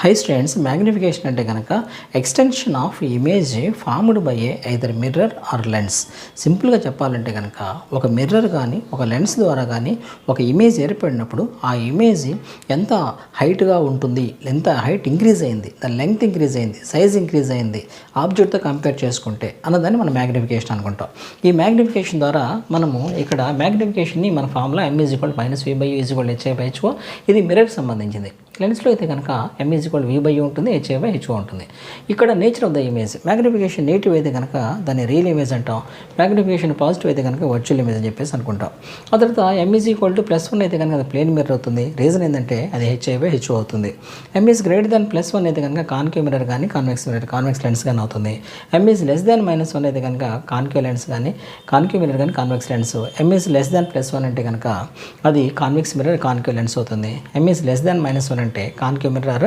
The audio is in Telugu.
హై స్టూడెంట్స్, మ్యాగ్నిఫికేషన్ అంటే కనుక extension of image formed by either mirror or lens. సింపుల్గా చెప్పాలంటే కనుక ఒక మిర్రర్ కానీ ఒక లెన్స్ ద్వారా కానీ ఒక ఇమేజ్ ఏర్పడినప్పుడు ఆ ఇమేజ్ ఎంత హైట్గా ఉంటుంది, ఎంత హైట్ ఇంక్రీజ్ అయింది, దాని లెంగ్త్ ఇంక్రీజ్ అయింది, సైజ్ ఇంక్రీజ్ అయింది ఆబ్జెక్ట్తో కంపేర్ చేసుకుంటే అన్నదాన్ని మనం మ్యాగ్నిఫికేషన్ అనుకుంటాం. ఈ మ్యాగ్నిఫికేషన్ ద్వారా మనము ఇక్కడ మ్యాగ్నిఫికేషన్ని మన ఫార్ములా m = -v/u = h/h. ఇది మిర్రర్కి సంబంధించింది. లెన్స్లో అయితే కనుక m = v/u ఉంటుంది, h/h ఉంటుంది. ఇక్కడ nature of the image magnification negative అయితే కనుక దాన్ని రియల్ ఇమేజ్ అంటాం, మ్యాగ్నిఫికేషన్ పాజిటివ్ అయితే కనుక వర్చువల్ ఇమేజ్ అని చెప్పేసి అనుకుంటాం. ఆ తర్వాత m = +1 అయితే కనుక అది ప్లేన్ మిర్రర్ అవుతుంది. రీజన్ ఏంటంటే అది h/h అవుతుంది. m > అయితే కనుక కాన్కేవ్ మిర్రర్ కానీ కాన్వెక్స్ లెన్స్ కానీ అవుతుంది. m <-1 అయితే కనుక కాన్కేవ్ లెన్స్ కానీ కాన్కేవ్ మిర్రర్ కానీ కాన్వెక్స్ లెన్స్. m <+1 అంటే కనుక అది కాన్వెక్స్ మిర్రర్ కాన్కేవ్ లెన్స్ అవుతుంది. m <-1 అంటే కాన్కేవ్ మిర్రర్